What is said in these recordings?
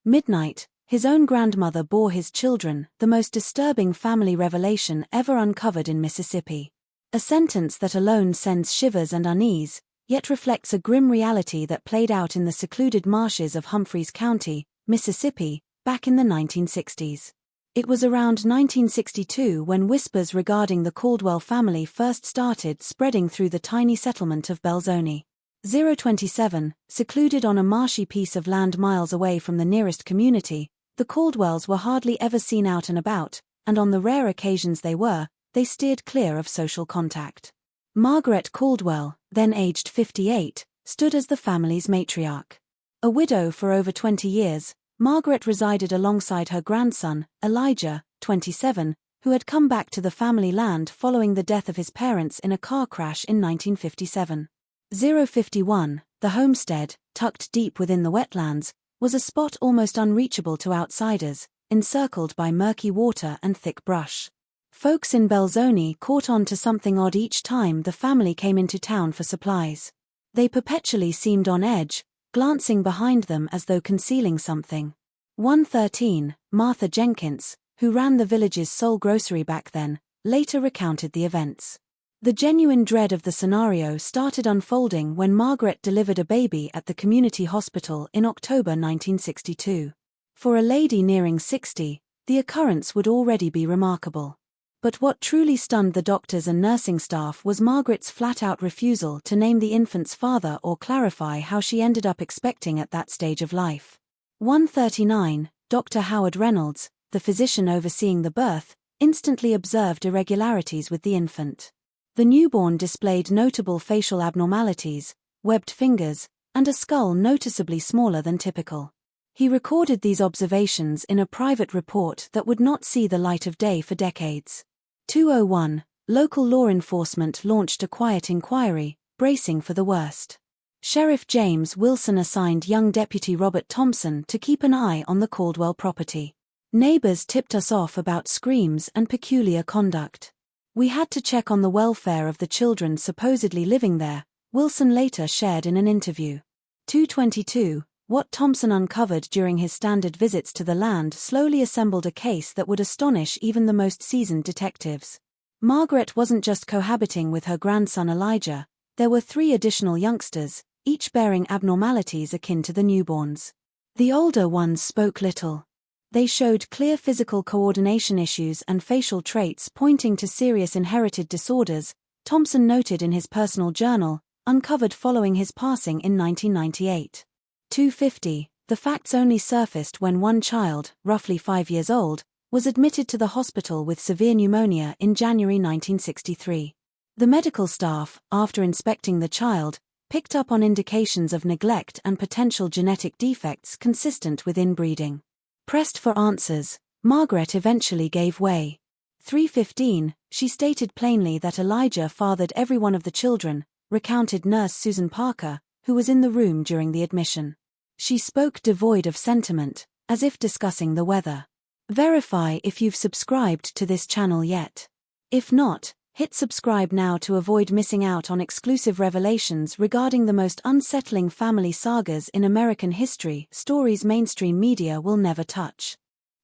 Midnight, his own grandmother bore his children, the most disturbing family revelation ever uncovered in Mississippi. A sentence that alone sends shivers and unease, yet reflects a grim reality that played out in the secluded marshes of Humphreys County, Mississippi, back in the 1960s. It was around 1962 when whispers regarding the Caldwell family first started spreading through the tiny settlement of Belzoni. 027, secluded on a marshy piece of land miles away from the nearest community, the Caldwells were hardly ever seen out and about, and on the rare occasions they were, they steered clear of social contact. Margaret Caldwell, then aged 58, stood as the family's matriarch. A widow for over 20 years, Margaret resided alongside her grandson, Elijah, 27, who had come back to the family land following the death of his parents in a car crash in 1957. 051, the homestead, tucked deep within the wetlands, was a spot almost unreachable to outsiders, encircled by murky water and thick brush. Folks in Belzoni caught on to something odd each time the family came into town for supplies. They perpetually seemed on edge, glancing behind them as though concealing something. 113, Martha Jenkins, who ran the village's sole grocery back then, later recounted the events. The genuine dread of the scenario started unfolding when Margaret delivered a baby at the community hospital in October 1962. For a lady nearing 60, the occurrence would already be remarkable. But what truly stunned the doctors and nursing staff was Margaret's flat-out refusal to name the infant's father or clarify how she ended up expecting at that stage of life. 139, Dr. Howard Reynolds, the physician overseeing the birth, instantly observed irregularities with the infant. The newborn displayed notable facial abnormalities, webbed fingers, and a skull noticeably smaller than typical. He recorded these observations in a private report that would not see the light of day for decades. 201, local law enforcement launched a quiet inquiry, bracing for the worst. Sheriff James Wilson assigned young Deputy Robert Thompson to keep an eye on the Caldwell property. Neighbors tipped us off about screams and peculiar conduct. We had to check on the welfare of the children supposedly living there, Wilson later shared in an interview. 222, what Thompson uncovered during his standard visits to the land slowly assembled a case that would astonish even the most seasoned detectives. Margaret wasn't just cohabiting with her grandson Elijah, there were 3 additional youngsters, each bearing abnormalities akin to the newborns. The older ones spoke little. They showed clear physical coordination issues and facial traits pointing to serious inherited disorders, Thompson noted in his personal journal, uncovered following his passing in 1998. 250, the facts only surfaced when one child, roughly 5 years old, was admitted to the hospital with severe pneumonia in January 1963. The medical staff, after inspecting the child, picked up on indications of neglect and potential genetic defects consistent with inbreeding. Pressed for answers, Margaret eventually gave way. 315, she stated plainly that Elijah fathered every one of the children, recounted nurse Susan Parker, who was in the room during the admission. She spoke devoid of sentiment, as if discussing the weather. Verify if you've subscribed to this channel yet. If not, hit subscribe now to avoid missing out on exclusive revelations regarding the most unsettling family sagas in American history, stories mainstream media will never touch.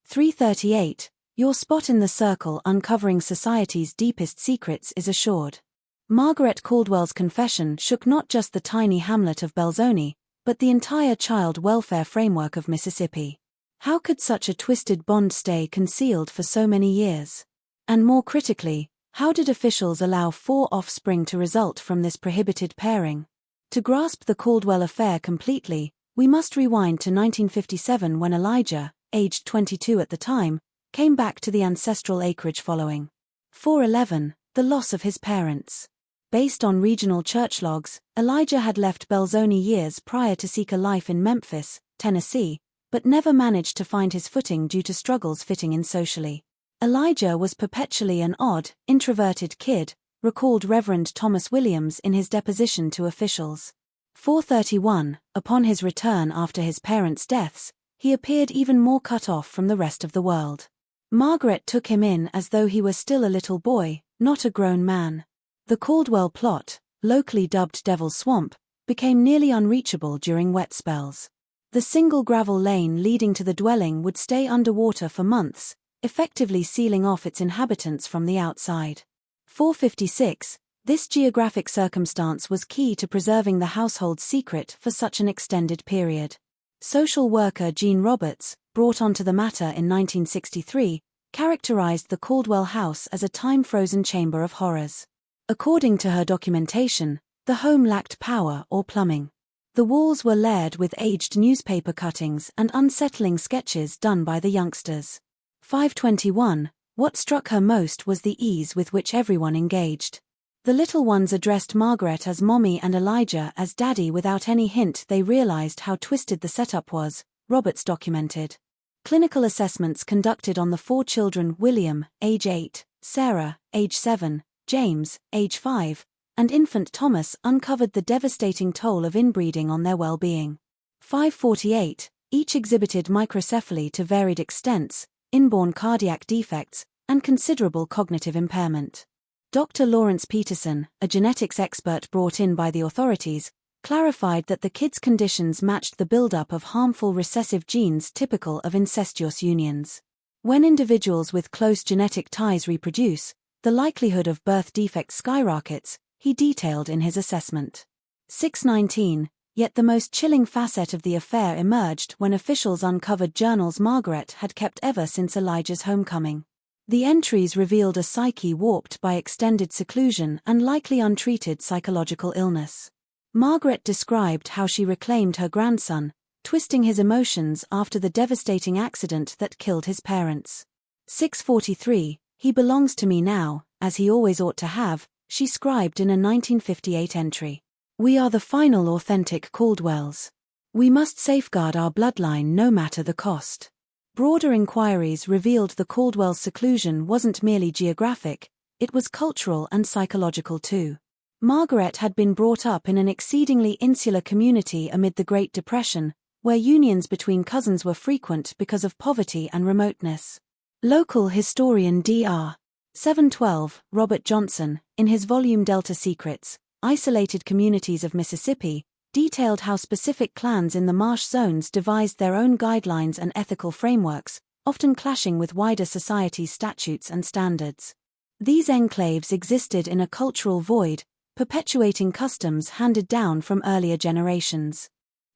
338, your spot in the circle uncovering society's deepest secrets is assured. Margaret Caldwell's confession shook not just the tiny hamlet of Belzoni, but the entire child welfare framework of Mississippi. How could such a twisted bond stay concealed for so many years? And more critically, how did officials allow 4 offspring to result from this prohibited pairing? To grasp the Caldwell affair completely, we must rewind to 1957 when Elijah, aged 22 at the time, came back to the ancestral acreage following 411, the loss of his parents. Based on regional church logs, Elijah had left Belzoni years prior to seek a life in Memphis, Tennessee, but never managed to find his footing due to struggles fitting in socially. Elijah was perpetually an odd, introverted kid, recalled Reverend Thomas Williams in his deposition to officials. 431, upon his return after his parents' deaths, he appeared even more cut off from the rest of the world. Margaret took him in as though he were still a little boy, not a grown man. The Caldwell plot, locally dubbed Devil's Swamp, became nearly unreachable during wet spells. The single gravel lane leading to the dwelling would stay underwater for months, effectively sealing off its inhabitants from the outside. 456. This geographic circumstance was key to preserving the household's secret for such an extended period. Social worker Jean Roberts, brought onto the matter in 1963, characterized the Caldwell house as a time-frozen chamber of horrors. According to her documentation, the home lacked power or plumbing. The walls were layered with aged newspaper cuttings and unsettling sketches done by the youngsters. 521. What struck her most was the ease with which everyone engaged. The little ones addressed Margaret as Mommy and Elijah as Daddy without any hint they realized how twisted the setup was, Roberts documented. Clinical assessments conducted on the 4 children William, age 8, Sarah, age 7, James, age 5, and infant Thomas uncovered the devastating toll of inbreeding on their well-being. 548. Each exhibited microcephaly to varied extents, inborn cardiac defects, and considerable cognitive impairment. Dr. Lawrence Peterson, a genetics expert brought in by the authorities, clarified that the kids' conditions matched the buildup of harmful recessive genes typical of incestuous unions. When individuals with close genetic ties reproduce, the likelihood of birth defects skyrockets, he detailed in his assessment. 619. Yet the most chilling facet of the affair emerged when officials uncovered journals Margaret had kept ever since Elijah's homecoming. The entries revealed a psyche warped by extended seclusion and likely untreated psychological illness. Margaret described how she reclaimed her grandson, twisting his emotions after the devastating accident that killed his parents. 643. He belongs to me now, as he always ought to have, she scribed in a 1958 entry. We are the final authentic Caldwells. We must safeguard our bloodline no matter the cost. Broader inquiries revealed the Caldwell's seclusion wasn't merely geographic, it was cultural and psychological too. Margaret had been brought up in an exceedingly insular community amid the Great Depression, where unions between cousins were frequent because of poverty and remoteness. Local historian Dr. 712, Robert Johnson, in his volume Delta Secrets, Isolated Communities of Mississippi, detailed how specific clans in the marsh zones devised their own guidelines and ethical frameworks, often clashing with wider society's statutes and standards. These enclaves existed in a cultural void, perpetuating customs handed down from earlier generations.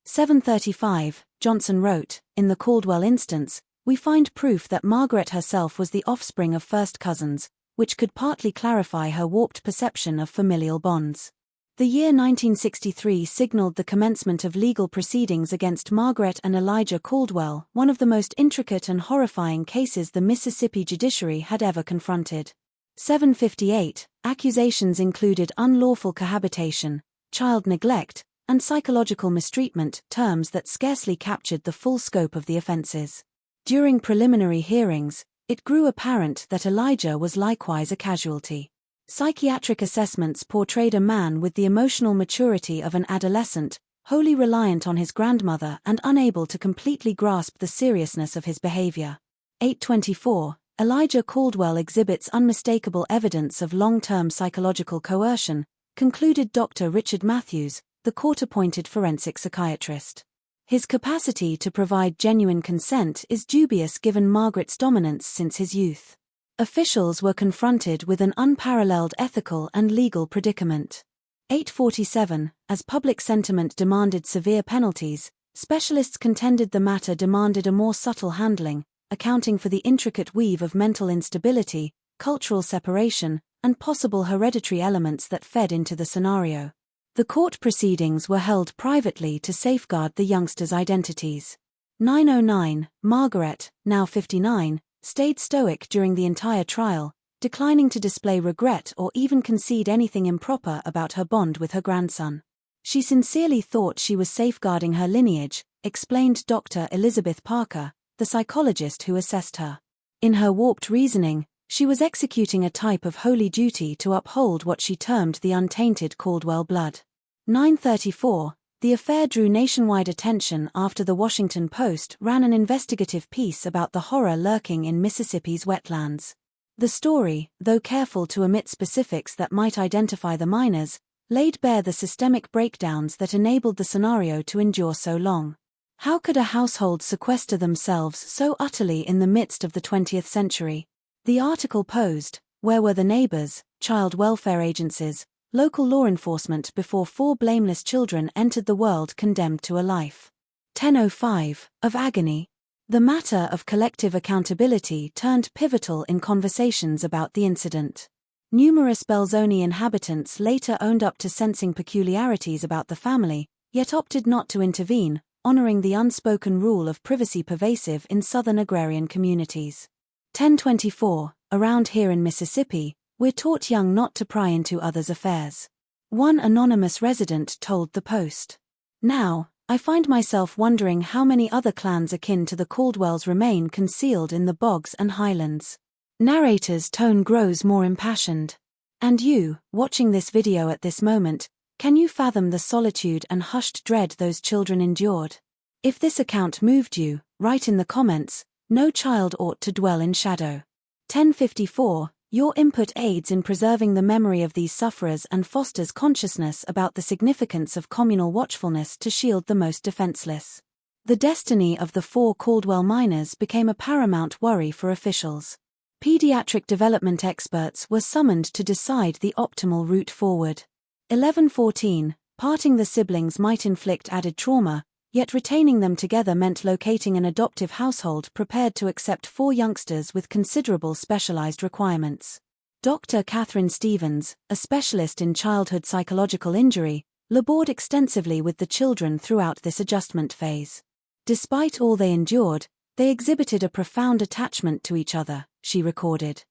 735, Johnson wrote, in the Caldwell instance, we find proof that Margaret herself was the offspring of first cousins, which could partly clarify her warped perception of familial bonds. The year 1963 signaled the commencement of legal proceedings against Margaret and Elijah Caldwell, one of the most intricate and horrifying cases the Mississippi judiciary had ever confronted. 758, accusations included unlawful cohabitation, child neglect, and psychological mistreatment, terms that scarcely captured the full scope of the offenses. During preliminary hearings, it grew apparent that Elijah was likewise a casualty. Psychiatric assessments portrayed a man with the emotional maturity of an adolescent, wholly reliant on his grandmother and unable to completely grasp the seriousness of his behavior. 824, Elijah Caldwell exhibits unmistakable evidence of long-term psychological coercion, concluded Dr. Richard Matthews, the court-appointed forensic psychiatrist. His capacity to provide genuine consent is dubious given Margaret's dominance since his youth. Officials were confronted with an unparalleled ethical and legal predicament. 847, as public sentiment demanded severe penalties, specialists contended the matter demanded a more subtle handling, accounting for the intricate weave of mental instability, cultural separation, and possible hereditary elements that fed into the scenario. The court proceedings were held privately to safeguard the youngsters' identities. 909, Margaret, now 59, stayed stoic during the entire trial, declining to display regret or even concede anything improper about her bond with her grandson. She sincerely thought she was safeguarding her lineage, explained Dr. Elizabeth Parker, the psychologist who assessed her. In her warped reasoning, she was executing a type of holy duty to uphold what she termed the untainted Caldwell blood. 934, the affair drew nationwide attention after the Washington Post ran an investigative piece about the horror lurking in Mississippi's wetlands. The story, though careful to omit specifics that might identify the minors, laid bare the systemic breakdowns that enabled the scenario to endure so long. How could a household sequester themselves so utterly in the midst of the 20th century? The article posed, where were the neighbors, child welfare agencies, local law enforcement before 4 blameless children entered the world condemned to a life? 10:05, of agony. The matter of collective accountability turned pivotal in conversations about the incident. Numerous Belzoni inhabitants later owned up to sensing peculiarities about the family, yet opted not to intervene, honoring the unspoken rule of privacy pervasive in southern agrarian communities. 10:24, around here in Mississippi, we're taught young not to pry into others' affairs. One anonymous resident told the Post. Now, I find myself wondering how many other clans akin to the Caldwells remain concealed in the bogs and highlands. Narrator's tone grows more impassioned. And you, watching this video at this moment, can you fathom the solitude and hushed dread those children endured? If this account moved you, write in the comments, "No child ought to dwell in shadow." 10:54, your input aids in preserving the memory of these sufferers and fosters consciousness about the significance of communal watchfulness to shield the most defenseless. The destiny of the 4 Caldwell miners became a paramount worry for officials. Pediatric development experts were summoned to decide the optimal route forward. 11:14, parting the siblings might inflict added trauma, yet retaining them together meant locating an adoptive household prepared to accept 4 youngsters with considerable specialized requirements. Dr. Catherine Stevens, a specialist in childhood psychological injury, labored extensively with the children throughout this adjustment phase. Despite all they endured, they exhibited a profound attachment to each other, she recorded.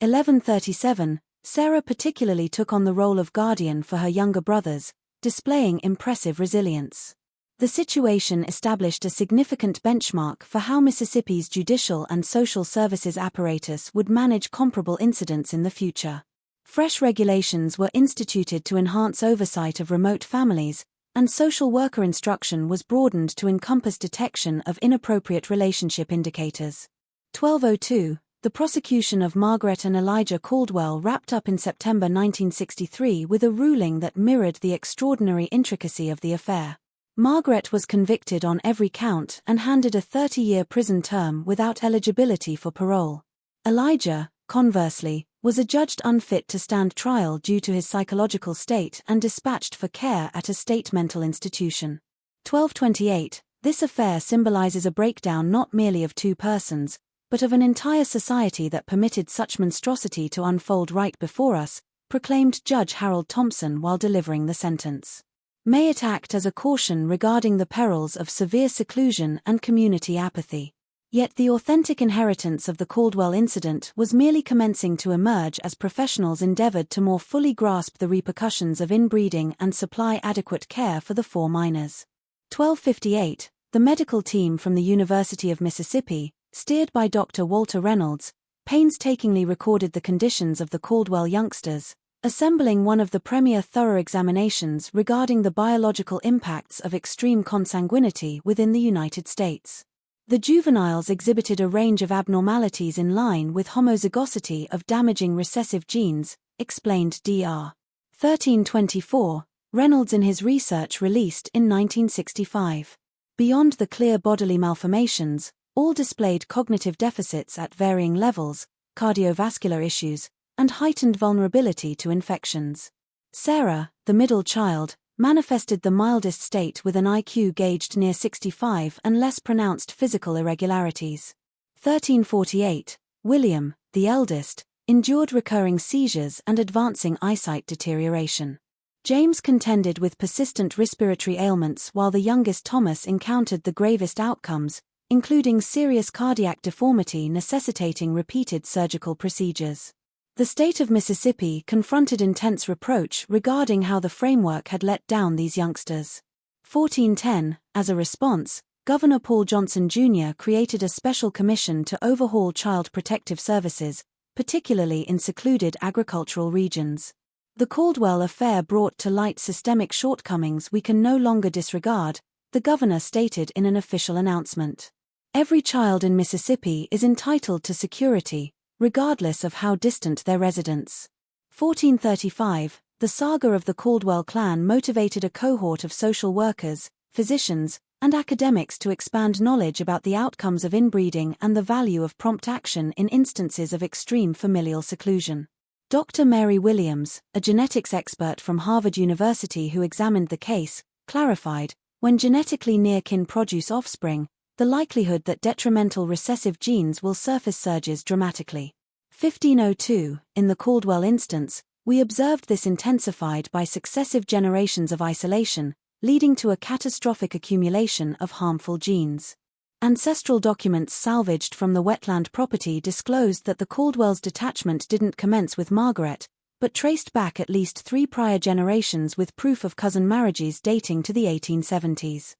11:37, Sarah particularly took on the role of guardian for her younger brothers, displaying impressive resilience. The situation established a significant benchmark for how Mississippi's judicial and social services apparatus would manage comparable incidents in the future. Fresh regulations were instituted to enhance oversight of remote families, and social worker instruction was broadened to encompass detection of inappropriate relationship indicators. 12:02, the prosecution of Margaret and Elijah Caldwell wrapped up in September 1963 with a ruling that mirrored the extraordinary intricacy of the affair. Margaret was convicted on every count and handed a 30-year prison term without eligibility for parole. Elijah, conversely, was adjudged unfit to stand trial due to his psychological state and dispatched for care at a state mental institution. 12:28, this affair symbolizes a breakdown not merely of 2 persons, but of an entire society that permitted such monstrosity to unfold right before us, proclaimed Judge Harold Thompson while delivering the sentence. May it act as a caution regarding the perils of severe seclusion and community apathy. Yet the authentic inheritance of the Caldwell incident was merely commencing to emerge as professionals endeavored to more fully grasp the repercussions of inbreeding and supply adequate care for the 4 minors. 12:58, the medical team from the University of Mississippi, steered by Dr. Walter Reynolds, painstakingly recorded the conditions of the Caldwell youngsters, assembling one of the premier thorough examinations regarding the biological impacts of extreme consanguinity within the United States. The juveniles exhibited a range of abnormalities in line with homozygosity of damaging recessive genes, explained Dr. 1324, Reynolds in his research released in 1965. Beyond the clear bodily malformations, all displayed cognitive deficits at varying levels, cardiovascular issues, and heightened vulnerability to infections. Sarah, the middle child, manifested the mildest state with an IQ gauged near 65 and less pronounced physical irregularities. 1348, William, the eldest, endured recurring seizures and advancing eyesight deterioration. James contended with persistent respiratory ailments while the youngest Thomas encountered the gravest outcomes, including serious cardiac deformity necessitating repeated surgical procedures. The state of Mississippi confronted intense reproach regarding how the framework had let down these youngsters. 1410, as a response, Governor Paul Johnson Jr. created a special commission to overhaul child protective services, particularly in secluded agricultural regions. The Caldwell affair brought to light systemic shortcomings we can no longer disregard, the governor stated in an official announcement. Every child in Mississippi is entitled to security, regardless of how distant their residence. 1435, the saga of the Caldwell clan motivated a cohort of social workers, physicians, and academics to expand knowledge about the outcomes of inbreeding and the value of prompt action in instances of extreme familial seclusion. Dr. Mary Williams, a genetics expert from Harvard University who examined the case, clarified, when genetically near-kin produce offspring, the likelihood that detrimental recessive genes will surface surges dramatically. 1502, in the Caldwell instance, we observed this intensified by successive generations of isolation, leading to a catastrophic accumulation of harmful genes. Ancestral documents salvaged from the wetland property disclosed that the Caldwell's detachment didn't commence with Margaret, but traced back at least 3 prior generations with proof of cousin marriages dating to the 1870s.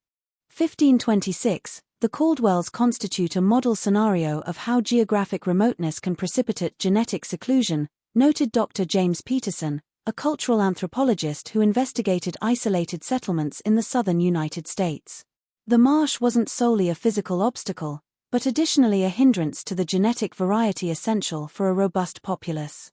1526, the Caldwells constitute a model scenario of how geographic remoteness can precipitate genetic seclusion, noted Dr. James Peterson, a cultural anthropologist who investigated isolated settlements in the southern United States. The marsh wasn't solely a physical obstacle, but additionally a hindrance to the genetic variety essential for a robust populace.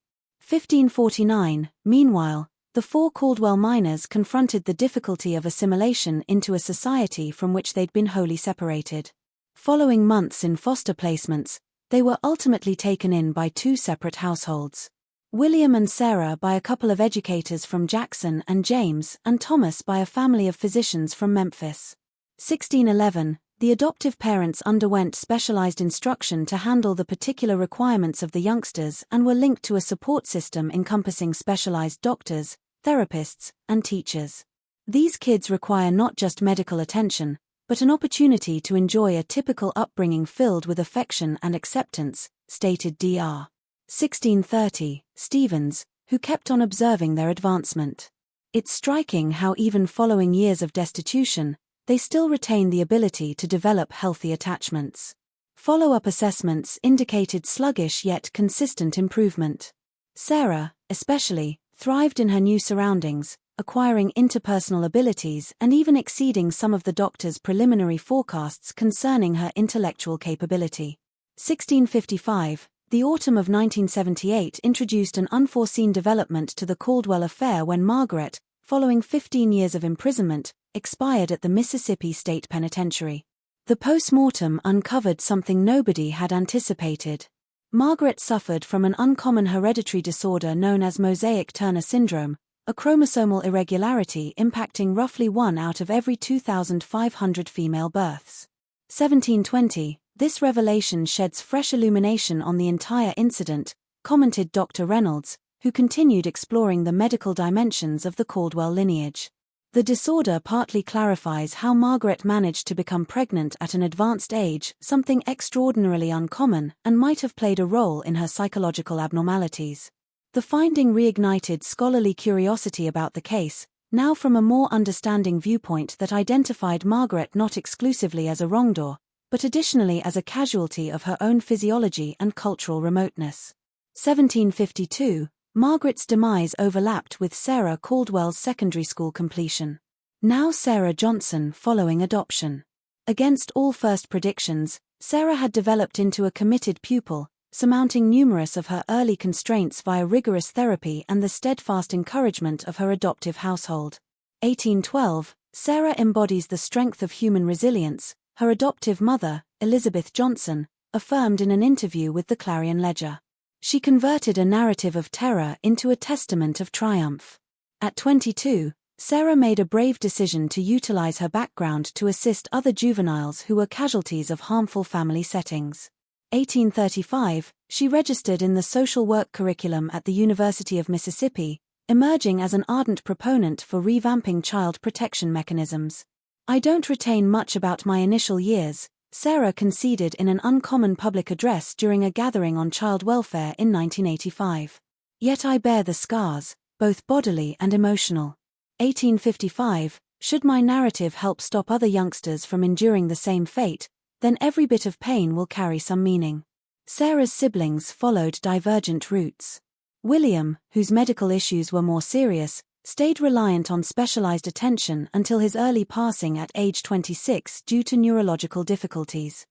1549, meanwhile, the 4 Caldwell miners confronted the difficulty of assimilation into a society from which they'd been wholly separated. Following months in foster placements, they were ultimately taken in by 2 separate households. William and Sarah by a couple of educators from Jackson, and James and Thomas by a family of physicians from Memphis. 1611, the adoptive parents underwent specialized instruction to handle the particular requirements of the youngsters and were linked to a support system encompassing specialized doctors, therapists, and teachers. These kids require not just medical attention, but an opportunity to enjoy a typical upbringing filled with affection and acceptance, stated Dr. 1630, Stevens, who kept on observing their advancement. It's striking how even following years of destitution, they still retain the ability to develop healthy attachments. Follow-up assessments indicated sluggish yet consistent improvement. Sarah, especially, thrived in her new surroundings, acquiring interpersonal abilities and even exceeding some of the doctor's preliminary forecasts concerning her intellectual capability. 1655, the autumn of 1978 introduced an unforeseen development to the Caldwell affair when Margaret, following 15 years of imprisonment, expired at the Mississippi State Penitentiary. The post-mortem uncovered something nobody had anticipated. Margaret suffered from an uncommon hereditary disorder known as mosaic Turner syndrome, a chromosomal irregularity impacting roughly 1 out of every 2,500 female births. 1720, this revelation sheds fresh illumination on the entire incident, commented Dr. Reynolds, who continued exploring the medical dimensions of the Caldwell lineage. The disorder partly clarifies how Margaret managed to become pregnant at an advanced age, something extraordinarily uncommon, and might have played a role in her psychological abnormalities. The finding reignited scholarly curiosity about the case, now from a more understanding viewpoint that identified Margaret not exclusively as a wrongdoer, but additionally as a casualty of her own physiology and cultural remoteness. 1752, Margaret's demise overlapped with Sarah Caldwell's secondary school completion. Now Sarah Johnson following adoption. Against all first predictions, Sarah had developed into a committed pupil, surmounting numerous of her early constraints via rigorous therapy and the steadfast encouragement of her adoptive household. 1812, Sarah embodies the strength of human resilience, her adoptive mother, Elizabeth Johnson, affirmed in an interview with the Clarion Ledger. She converted a narrative of terror into a testament of triumph. At 22, Sarah made a brave decision to utilize her background to assist other juveniles who were casualties of harmful family settings. 1835, she registered in the social work curriculum at the University of Mississippi, emerging as an ardent proponent for revamping child protection mechanisms. "I don't retain much about my initial years," Sarah conceded in an uncommon public address during a gathering on child welfare in 1985. "Yet I bear the scars, both bodily and emotional." 1855, should my narrative help stop other youngsters from enduring the same fate, then every bit of pain will carry some meaning. Sarah's siblings followed divergent routes. William, whose medical issues were more serious, stayed reliant on specialized attention until his early passing at age 26 due to neurological difficulties.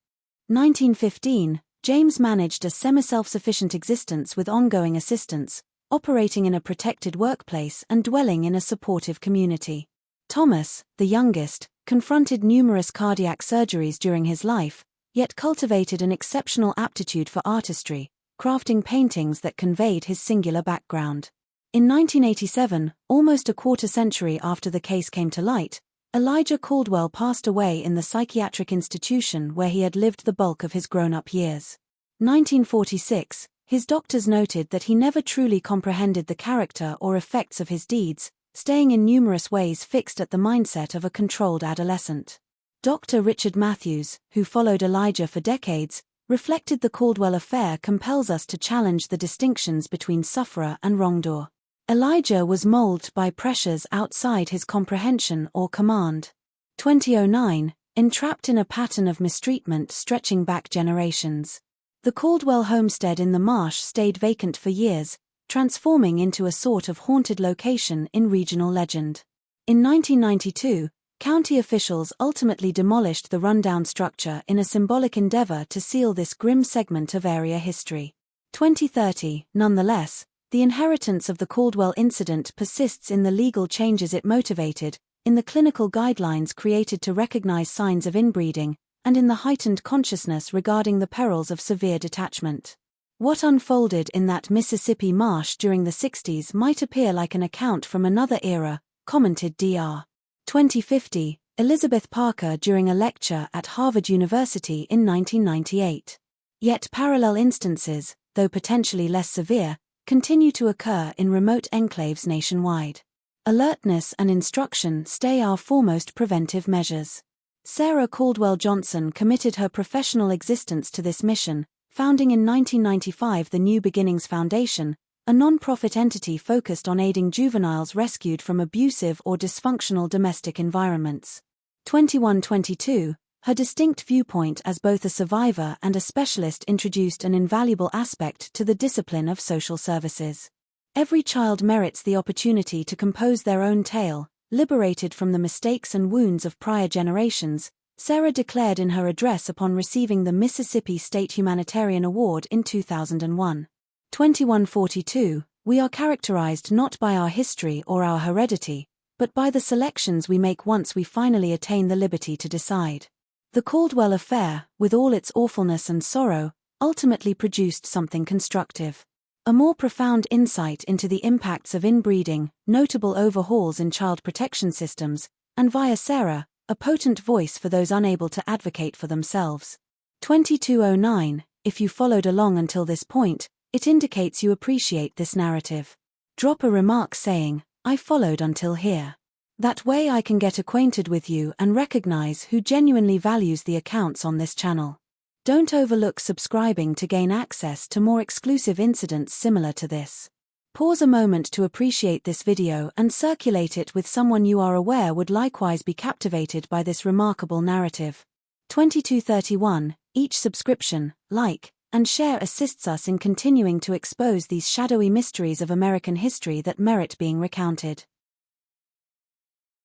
1915, James managed a semi-self-sufficient existence with ongoing assistance, operating in a protected workplace and dwelling in a supportive community. Thomas, the youngest, confronted numerous cardiac surgeries during his life, yet cultivated an exceptional aptitude for artistry, crafting paintings that conveyed his singular background. In 1987, almost a quarter-century after the case came to light, Elijah Caldwell passed away in the psychiatric institution where he had lived the bulk of his grown-up years. 1946, his doctors noted that he never truly comprehended the character or effects of his deeds, staying in numerous ways fixed at the mindset of a controlled adolescent. Dr. Richard Matthews, who followed Elijah for decades, reflected the Caldwell affair compels us to challenge the distinctions between sufferer and wrongdoer. Elijah was molded by pressures outside his comprehension or command. 2009, entrapped in a pattern of mistreatment stretching back generations. The Caldwell homestead in the marsh stayed vacant for years, transforming into a sort of haunted location in regional legend. In 1992, county officials ultimately demolished the rundown structure in a symbolic endeavor to seal this grim segment of area history. 2030, nonetheless, the inheritance of the Caldwell incident persists in the legal changes it motivated, in the clinical guidelines created to recognize signs of inbreeding, and in the heightened consciousness regarding the perils of severe detachment. What unfolded in that Mississippi marsh during the 60s might appear like an account from another era, commented Dr. 2050, Elizabeth Parker during a lecture at Harvard University in 1998. Yet parallel instances, though potentially less severe, continue to occur in remote enclaves nationwide. Alertness and instruction stay our foremost preventive measures. Sarah Caldwell Johnson committed her professional existence to this mission, founding in 1995 the New Beginnings Foundation, a non-profit entity focused on aiding juveniles rescued from abusive or dysfunctional domestic environments. 2122, her distinct viewpoint as both a survivor and a specialist introduced an invaluable aspect to the discipline of social services. Every child merits the opportunity to compose their own tale, liberated from the mistakes and wounds of prior generations, Sarah declared in her address upon receiving the Mississippi State Humanitarian Award in 2001. 2142, we are characterized not by our history or our heredity, but by the selections we make once we finally attain the liberty to decide. The Caldwell affair, with all its awfulness and sorrow, ultimately produced something constructive. A more profound insight into the impacts of inbreeding, notable overhauls in child protection systems, and via Sarah, a potent voice for those unable to advocate for themselves. 2209, if you followed along until this point, it indicates you appreciate this narrative. Drop a remark saying, I followed until here. That way I can get acquainted with you and recognize who genuinely values the accounts on this channel. Don't overlook subscribing to gain access to more exclusive incidents similar to this. Pause a moment to appreciate this video and circulate it with someone you are aware would likewise be captivated by this remarkable narrative. 2231, each subscription, like, and share assists us in continuing to expose these shadowy mysteries of American history that merit being recounted.